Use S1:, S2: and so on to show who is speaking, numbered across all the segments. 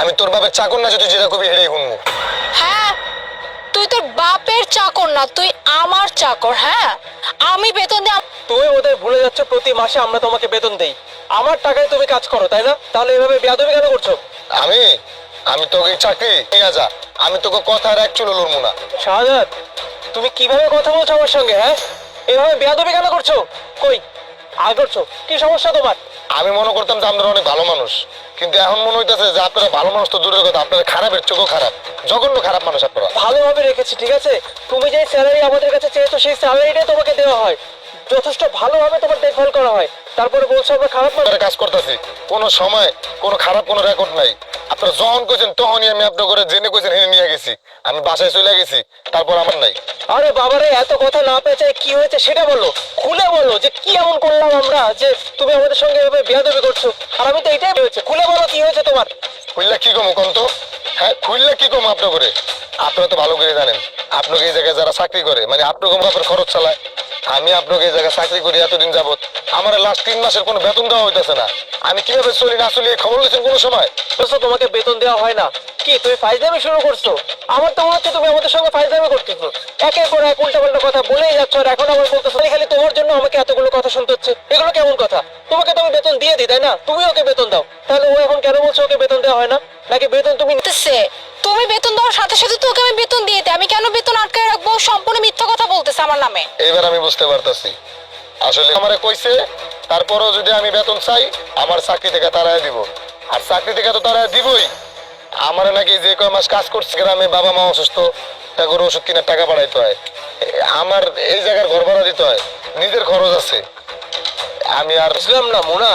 S1: আমি তোর বাপের চাকর না, যদি যেটা কবি হেরেই শুনবো।
S2: হ্যাঁ, তুই তোর বাপের চাকর না, তুই আমার চাকর। হ্যাঁ, আমি বেতন দিই।
S3: তুমি ওদের ভুলে যাচ্ছ প্রতি মাসে আমরা তোমাকে বেতন দেই, আমার টাকায় তুমি কাজ করো, তাই না? তাহলে এভাবে বেয়াদবি কেন করছো?
S1: আমি আমি তোকে চাকরি নিয়ে যা, আমি তোকে কথার এক চুলো লড়বো না।
S3: শাহাদাত, তুমি কিভাবে কথা বলছো আমার সঙ্গে? হ্যাঁ, এভাবে বেয়াদবি কেন করছো? কই আয় করছো, কি সমস্যা তোমার?
S1: আমি মনে করতাম যে আপনারা অনেক ভালো মানুষ, কিন্তু এখন মনে হইতেছে যে আপনারা ভালো মানুষ তো দূরের কথা, আপনারা খারাপের চোখও খারাপ, জঘন্য খারাপ মানুষ আপনারা।
S3: ভালোভাবে রেখেছি, ঠিক আছে? তুমি যে স্যালারি আমাদের কাছে চেয়েছো সেই স্যালারিটাই তোমাকে দেওয়া হয়, যথেষ্ট ভালোভাবে তোমার দেখভাল করা হয়, তারপরে বলছো আমরা খারাপ মানুষ।
S1: কাজ করতেছি, কোনো সময় কোনো খারাপ কোনো রেকর্ড নাই। আপনারা যখন কইছেন তখনই আমি আপনার করে জেনে কইছেন হেনে নিয়ে গেছি, আমি বাসায় চলে গেছি, তারপর আমার নাই।
S3: আরে বাবারে, এত কথা না পেঁচায় কি হয়েছে সেটা বলো, খুলে বলো যে কি এমন করলাম আমরা যে তুমি আমাদের সঙ্গে এভাবে বেয়াদবি করছো। আর আমি তো এটাই হয়েছে, খুলে বলো কি হয়েছে তোমার।
S1: খুললে কি কমো কোন তো? হ্যাঁ, খুললে কি কমো আপনার করে? আপনারা তো ভালো করে জানেন, আপনাকে এই জায়গায় যারা চাকরি করে, মানে আপনাকে বাপের খরচ চালায়। আমি আপনাকে এই জায়গায় চাকরি করি এতদিন যাবত, আমার লাস্ট 3 মাসের কোনো বেতন দেওয়া হইতেছে না। আমি কিভাবে চলি না চলি খবর নিয়েছেন কোনো সময়?
S3: বলছো তোমাকে বেতন দেওয়া হয় না, কি তুমি ফাইজলামি শুরু করছো? আমার তো মনে হচ্ছে তুমি আমাদের সঙ্গে ফাইজলামি করতেছো, একের পর এক উল্টাপাল্টা কথা বলেই যাচ্ছ, আর এখন আবার বলতেছো খালি তোমার জন্য আমাকে এতগুলো কথা শুনতে হচ্ছে। এগুলো কেমন কথা? তোমাকে তো আমি বেতন দিয়ে দিই, তাই না? তুমি ওকে বেতন দাও, তাহলে ও এখন কেন বলছো ওকে বেতন দেওয়া হয় না? নাকি বেতন তুমি
S2: বলতেছে, তুমি বেতন দেওয়ার সাথে সাথে তোকে আমি বেতন দিয়ে দিই, আমি কেন বেতন আটকায় রাখবো? সম্পূর্ণ মিথ্যা কথা বলতেছে আমার নামে।
S1: এবার আমি বুঝতে পারতাছি, আসলে আমারে কইছে, তারপরও যদি আমি বেতন চাই আমার চাকরি থেকে তাড়ায় দিব, আর চাকরি থেকে তো তাড়ায় দিবই। আমার নাকি যে কয় মাস কাজ করছি গ্রামে, বাবা মা অসুস্থ, টাকার ওষুধ কিনার টাকা পাঠাইতে হয়, আমার এই জায়গার ঘর ভাড়া দিতে হয়, নিজের খরচ আছে। আমি আর
S3: বুঝলাম না মোনা,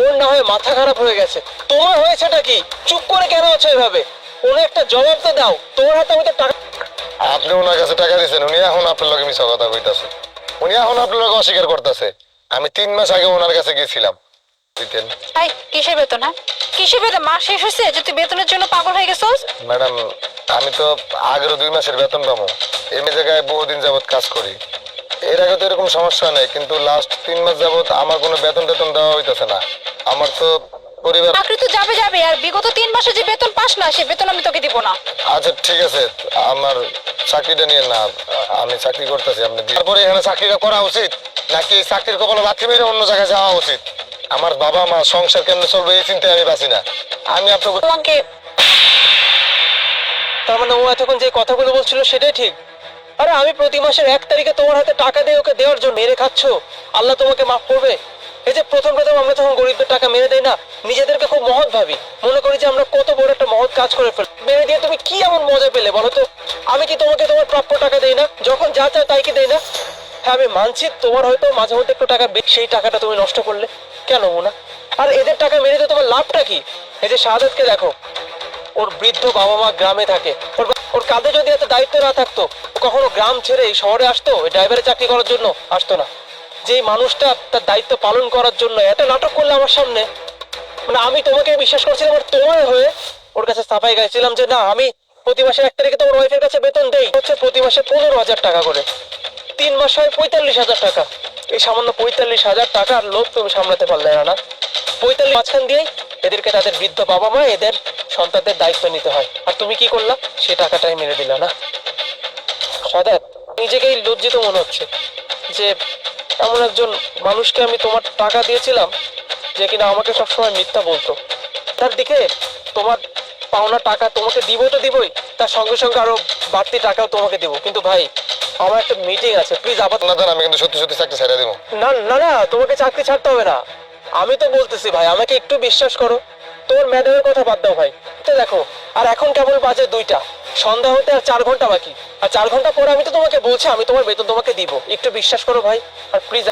S3: ওর না হয় মাথা খারাপ হয়ে গেছে, তোমার হয়েছেটা কি? চুপ করে কেন আছো এভাবে? কোনো একটা জবাব তো দাও, তোমার হাতে আমি তো টাকা।
S1: আপনি ওনার কাছে টাকা দিয়েছেন, উনি এখন আপনার লগে মিছা কথা কইতাছে, উনি এখন আপনার লগে অস্বীকার করতেছে। আমি 3 মাস আগে ওনার কাছে গিয়েছিলাম, দিতেন।
S2: এই কিসের বেতন? হ্যাঁ, কিসের বেতন? মাস শেষ হয়েছে যে তুই বেতনের জন্য পাগল হয়ে গেছিস?
S1: ম্যাডাম, আমি তো আগেরও 2 মাসের বেতন পাবো, এই জায়গায় বহুদিন যাবত কাজ করি, এর আগে তো এরকম সমস্যা নেই, কিন্তু লাস্ট 3 মাস যাবত আমার কোনো বেতন টেতন দেওয়া হইতেছে না। আমার তো পরিবার।
S2: চাকরি তো যাবে যাবে, আর বিগত 3 মাসে যে বেতন পাস না সে বেতন আমি তোকে দিব না।
S1: আচ্ছা ঠিক আছে, আমার চাকরিটা নিয়ে না, আমি চাকরি করতেছি, আপনি তারপরে এখানে চাকরিটা করা উচিত নাকি এই চাকরির কপালে লাথি মেরে অন্য জায়গায় যাওয়া উচিত? আমার বাবা মা সংসার কেমনে চলবে এই চিন্তায় আমি বাঁচি না। আমি আপনাকে
S2: তোমাকে
S3: তার মানে ও এতক্ষণ যে কথাগুলো বলছিল সেটাই ঠিক? আরে আমি প্রতি মাসের 1 তারিখে তোমার হাতে টাকা দিয়ে ওকে দেওয়ার জন্য মেরে খাচ্ছ, আল্লাহ তোমাকে মাফ করবে? এই যে প্রথম প্রথম আমরা যখন গরিবদের টাকা মেরে দেই না, নিজেদেরকে খুব মহৎ ভাবি, মনে করি যে আমরা কত বড় একটা মহৎ কাজ করে ফেল, মেরে দিয়ে তুমি কি এমন মজা পেলে বলো তো? আমি কি তোমাকে তোমার প্রাপ্য টাকা দেই না? যখন যা চাও তাই কি দেই না? হ্যাঁ আমি মানছি তোমার হয়তো মাঝে মধ্যে একটু টাকা সেই টাকাটা তুমি নষ্ট করলে কেন মোনা? আর এদের টাকা মেরে দিয়ে তোমার লাভটা কি? এই যে শাহাদাতকে দেখো, ওর বৃদ্ধ বাবা মা গ্রামে থাকে, ওর কাঁধে যদি এত দায়িত্ব না থাকতো ও কখনো গ্রাম ছেড়ে এই শহরে আসতো ওই ড্রাইভারের চাকরি করার জন্য? আসতো না। যেই মানুষটা তার দায়িত্ব পালন করার জন্য এত নাটক করলে আমার সামনে, মানে আমি তোমাকে বিশ্বাস করছিলাম আর তোমার হয়ে ওর কাছে সাফাই গাইছিলাম যে না আমি প্রতি মাসে 1 তারিখে তোমার ওয়াইফের কাছে বেতন দেই হচ্ছে প্রতি মাসে 15,000 টাকা করে, 3 মাস হয় 45,000 টাকা। এই সামান্য 45,000 টাকার লোভ তুমি সামলাতে পারলে না? 45 মাঝখান দিয়েই এদেরকে তাদের বৃদ্ধ বাবা মা এদের সন্তানদের দায়িত্ব নিতে হয়, আর তুমি কি করলা? সে টাকাটাই মেরে দিলা না? সাদাত, নিজেকেই লজ্জিত মনে হচ্ছে যে এমন একজন মানুষকে আমি তোমার টাকা দিয়েছিলাম যে কিনা আমাকে সবসময় মিথ্যা বলতো, তার দিকে তোমার পাওনা টাকা তোমাকে দিব তো দিবই, তার সঙ্গে সঙ্গে আরো বাড়তি টাকাও তোমাকে দিব। কিন্তু ভাই আমার একটা মিটিং আছে, প্লিজ আবার
S1: না দেন, আমি কিন্তু সত্যি সত্যি চাকরি ছেড়ে দিব।
S3: না না না, তোমাকে চাকরি ছাড়তে হবে না, আমি তো বলতেছি ভাই আমাকে একটু বিশ্বাস করো। তোর ম্যাডামের কথা বাদ দাও ভাই, তো দেখো আর এখন কেবল বাজে 2টা, সন্ধ্যা হতে আর 4 ঘন্টা বাকি, আর 4 ঘন্টা পরে আমি তো তোমাকে বলছি আমি তোমার বেতন তোমাকে দিব, একটু বিশ্বাস করো ভাই, আর প্লিজ।